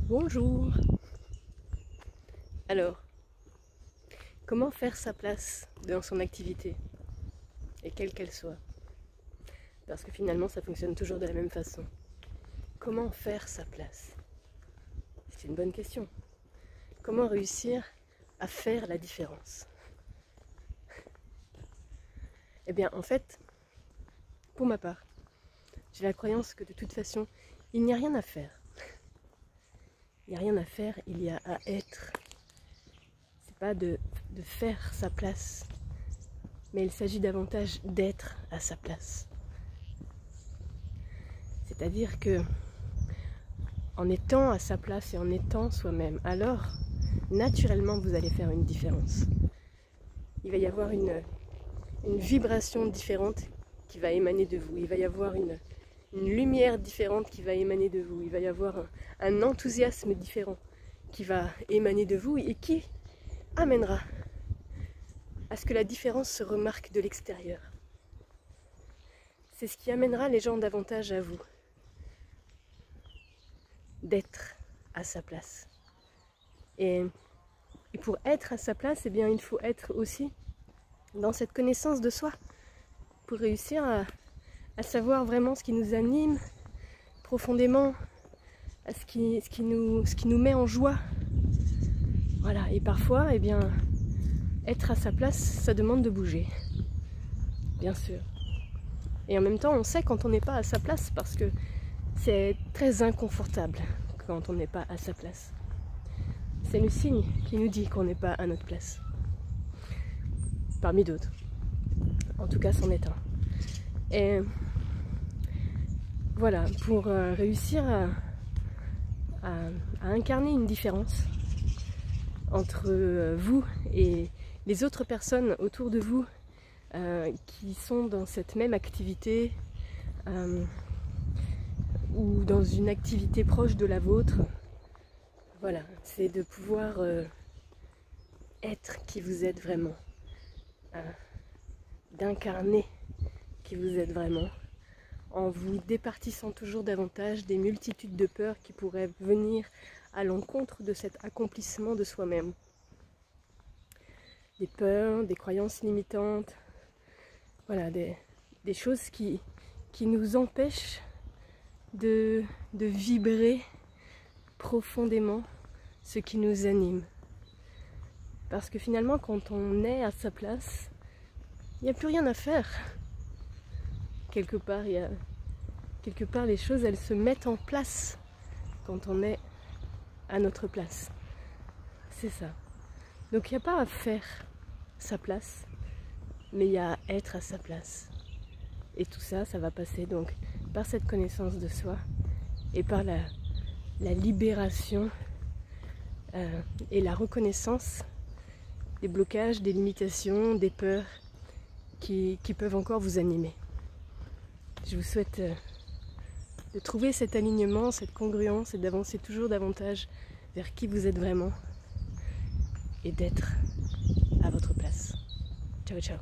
Bonjour. Alors, comment faire sa place dans son activité, et quelle qu'elle soit? Parce que finalement, ça fonctionne toujours de la même façon. Comment faire sa place? C'est une bonne question. Comment réussir à faire la différence? Eh bien, en fait, pour ma part, j'ai la croyance que de toute façon, il n'y a rien à faire. Il n'y a rien à faire, il y a à être. C'est pas de faire sa place, mais il s'agit davantage d'être à sa place. C'est-à-dire que en étant à sa place et en étant soi-même, alors naturellement vous allez faire une différence. Il va y avoir une vibration différente qui va émaner de vous. Il va y avoir une lumière différente qui va émaner de vous. Il va y avoir un enthousiasme différent qui va émaner de vous et qui amènera à ce que la différence se remarque de l'extérieur. C'est ce qui amènera les gens davantage à vous. D'être à sa place. Et pour être à sa place, eh bien, il faut être aussi dans cette connaissance de soi pour réussir à savoir vraiment ce qui nous anime profondément, à ce qui nous met en joie. Voilà, et parfois, eh bien, être à sa place, ça demande de bouger, bien sûr. Et en même temps, on sait quand on n'est pas à sa place parce que c'est très inconfortable quand on n'est pas à sa place. C'est le signe qui nous dit qu'on n'est pas à notre place. Parmi d'autres. En tout cas, c'en est un. Et voilà, pour réussir à incarner une différence entre vous et les autres personnes autour de vous qui sont dans cette même activité ou dans une activité proche de la vôtre, voilà, c'est de pouvoir être qui vous êtes vraiment, d'incarner qui vous êtes vraiment, en vous départissant toujours davantage des multitudes de peurs qui pourraient venir à l'encontre de cet accomplissement de soi-même. Des peurs, des croyances limitantes, voilà, des choses qui nous empêchent de vibrer profondément ce qui nous anime. Parce que finalement, quand on est à sa place, il n'y a plus rien à faire. Quelque part, les choses, elles se mettent en place quand on est à notre place. C'est ça. Donc il n'y a pas à faire sa place, mais il y a à être à sa place. Et tout ça, ça va passer donc par cette connaissance de soi et par la libération et la reconnaissance des blocages, des limitations, des peurs qui peuvent encore vous animer. Je vous souhaite de trouver cet alignement, cette congruence et d'avancer toujours davantage vers qui vous êtes vraiment et d'être à votre place. Ciao, ciao.